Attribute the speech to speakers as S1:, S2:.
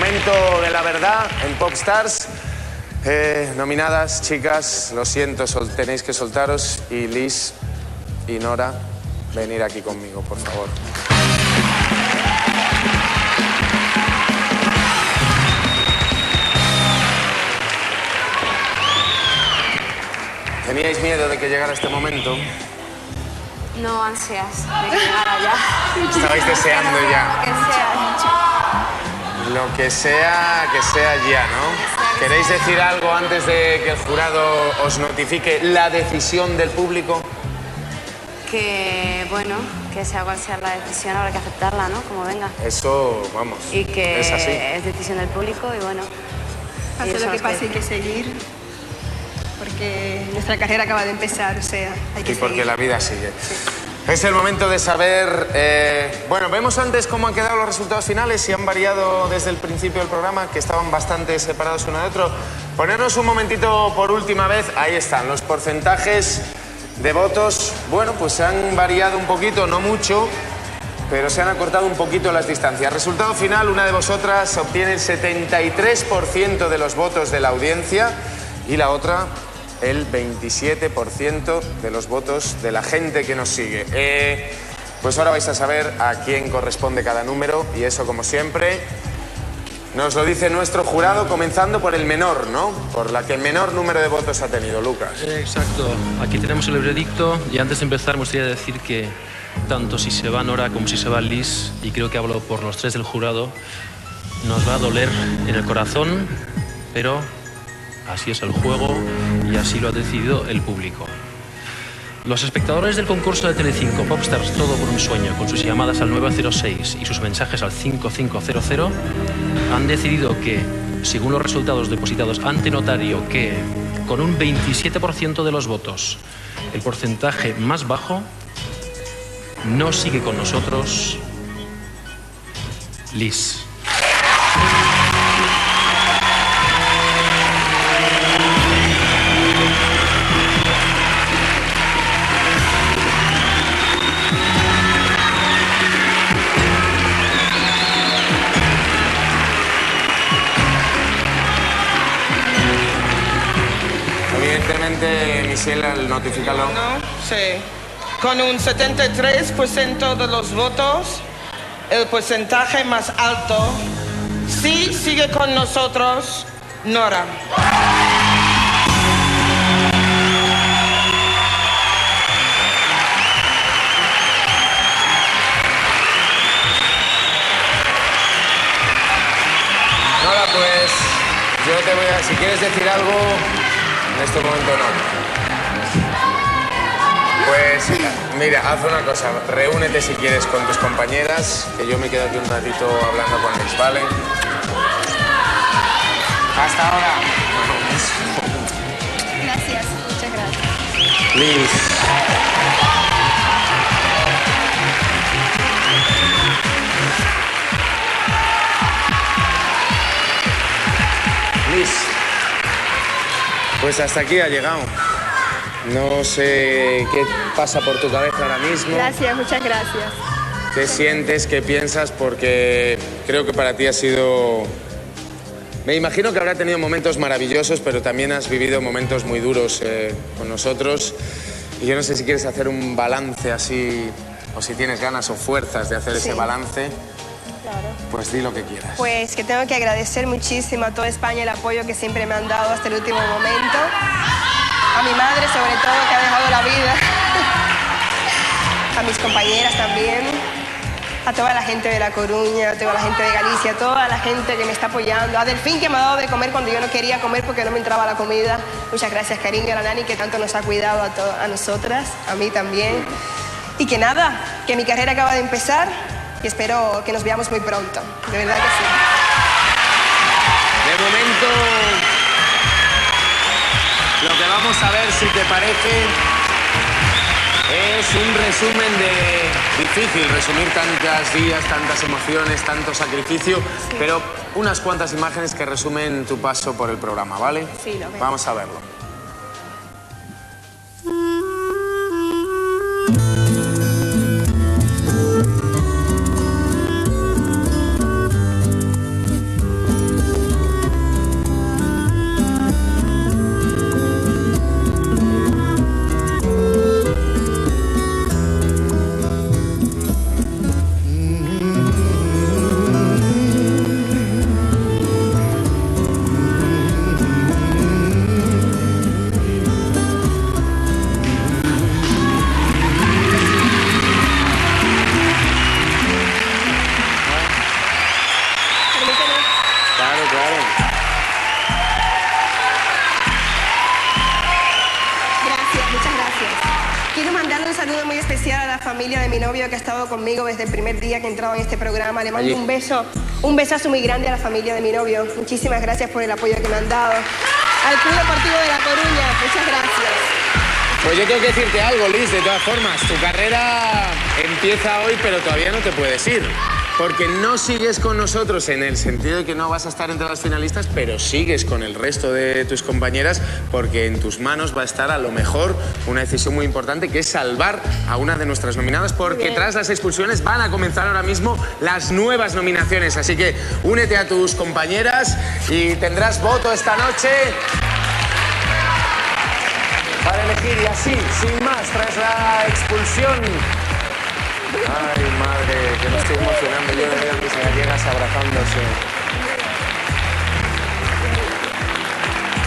S1: Momento de la verdad en Popstars. Nominadas, chicas, lo siento, tenéis que soltaros. Y Liz y Nora, venir aquí conmigo, por favor. ¿Teníais miedo de que llegara este momento?
S2: No, ansias de que llegara ya.
S1: Estabais deseando ya. Lo que sea ya, ¿no? ¿Queréis decir algo antes de que el jurado os notifique la decisión del público?
S2: Que, bueno, que sea cual sea la decisión, habrá que aceptarla, ¿no? Como venga.
S1: Eso, vamos,
S2: y que
S1: es así.
S2: Es decisión del público y bueno.
S3: Pase lo que pase, hay que seguir. Porque nuestra carrera acaba de empezar, o sea, hay que seguir.
S1: Y porque la vida sigue.
S3: Sí.
S1: Es el momento de saber... bueno, vemos antes cómo han quedado los resultados finales, si han variado desde el principio del programa, que estaban bastante separados uno de otro. Ponernos un momentito por última vez. Ahí están, los porcentajes de votos. Bueno, pues se han variado un poquito, no mucho, pero se han acortado un poquito las distancias. Resultado final, una de vosotras obtiene el 73% de los votos de la audiencia y la otra el 27% de los votos de la gente que nos sigue. Pues ahora vais a saber a quién corresponde cada número y eso, como siempre, nos lo dice nuestro jurado, comenzando por el menor, ¿no? Por la que el menor número de votos ha tenido, Lucas.
S4: Exacto. Aquí tenemos el veredicto y antes de empezar me gustaría decir que tanto si se va Nora como si se va Liz, y creo que hablo por los tres del jurado, nos va a doler en el corazón, pero así es el juego y así lo ha decidido el público. Los espectadores del concurso de Telecinco Popstars Todo por un Sueño, con sus llamadas al 906 y sus mensajes al 5500, han decidido que, según los resultados depositados ante notario, que con un 27% de los votos, el porcentaje más bajo, no sigue con nosotros Liz.
S1: Evidentemente, Michelle, al notificarlo...
S5: Sí. Con un 73% de los votos, el porcentaje más alto, sí sigue con nosotros Nora.
S1: Nora, pues yo te voy a... Si quieres decir algo, en este momento no. Pues mira, haz una cosa, reúnete si quieres con tus compañeras, que yo me quedo aquí un ratito hablando con Liz, ¿vale? Hasta ahora.
S3: Gracias, muchas gracias.
S1: Liz. Liz. Pues hasta aquí ha llegado. No sé qué pasa por tu cabeza ahora mismo.
S3: Gracias, muchas gracias.
S1: ¿Qué sientes, qué piensas? Porque creo que para ti ha sido... Me imagino que habrá tenido momentos maravillosos, pero también has vivido momentos muy duros con nosotros. Y yo no sé si quieres hacer un balance así, o si tienes ganas o fuerzas de hacer ese balance.
S3: Claro.
S1: Pues di lo que quieras.
S3: Pues que tengo que agradecer muchísimo a toda España el apoyo que siempre me han dado hasta el último momento. A mi madre, sobre todo, que ha dejado la vida. A mis compañeras también. A toda la gente de La Coruña, a toda la gente de Galicia, a toda la gente que me está apoyando. A Delfín, que me ha dado de comer cuando yo no quería comer porque no me entraba la comida. Muchas gracias, cariño, a la Nani, que tanto nos ha cuidado a nosotras, a mí también. Y que nada, que mi carrera acaba de empezar y espero que nos veamos muy pronto. De verdad que sí.
S1: De momento... Lo que vamos a ver, si te parece, es un resumen de... Difícil resumir tantos días, tantas emociones, tanto sacrificio,
S3: sí,
S1: pero unas cuantas imágenes que resumen tu paso por el programa, ¿vale?
S3: Sí, lo veo.
S1: Vamos a verlo.
S3: quiero mandarle un saludo muy especial a la familia de mi novio que ha estado conmigo desde el primer día que he entrado en este programa. Le mando un besazo muy grande a la familia de mi novio. Muchísimas gracias por el apoyo que me han dado. Al Club Deportivo de La Coruña, muchas gracias.
S1: Pues yo tengo que decirte algo, Liz, de todas formas, tu carrera empieza hoy, pero todavía no te puedes ir. Porque no sigues con nosotros en el sentido de que no vas a estar entre las finalistas, pero sigues con el resto de tus compañeras porque en tus manos va a estar a lo mejor una decisión muy importante que es salvar a una de nuestras nominadas porque tras las expulsiones van a comenzar ahora mismo las nuevas nominaciones. Así que únete a tus compañeras y tendrás voto esta noche para elegir y así, sin más, tras la expulsión. Ay, madre, que me estoy emocionando yo de ver a mis gallegas abrazándose.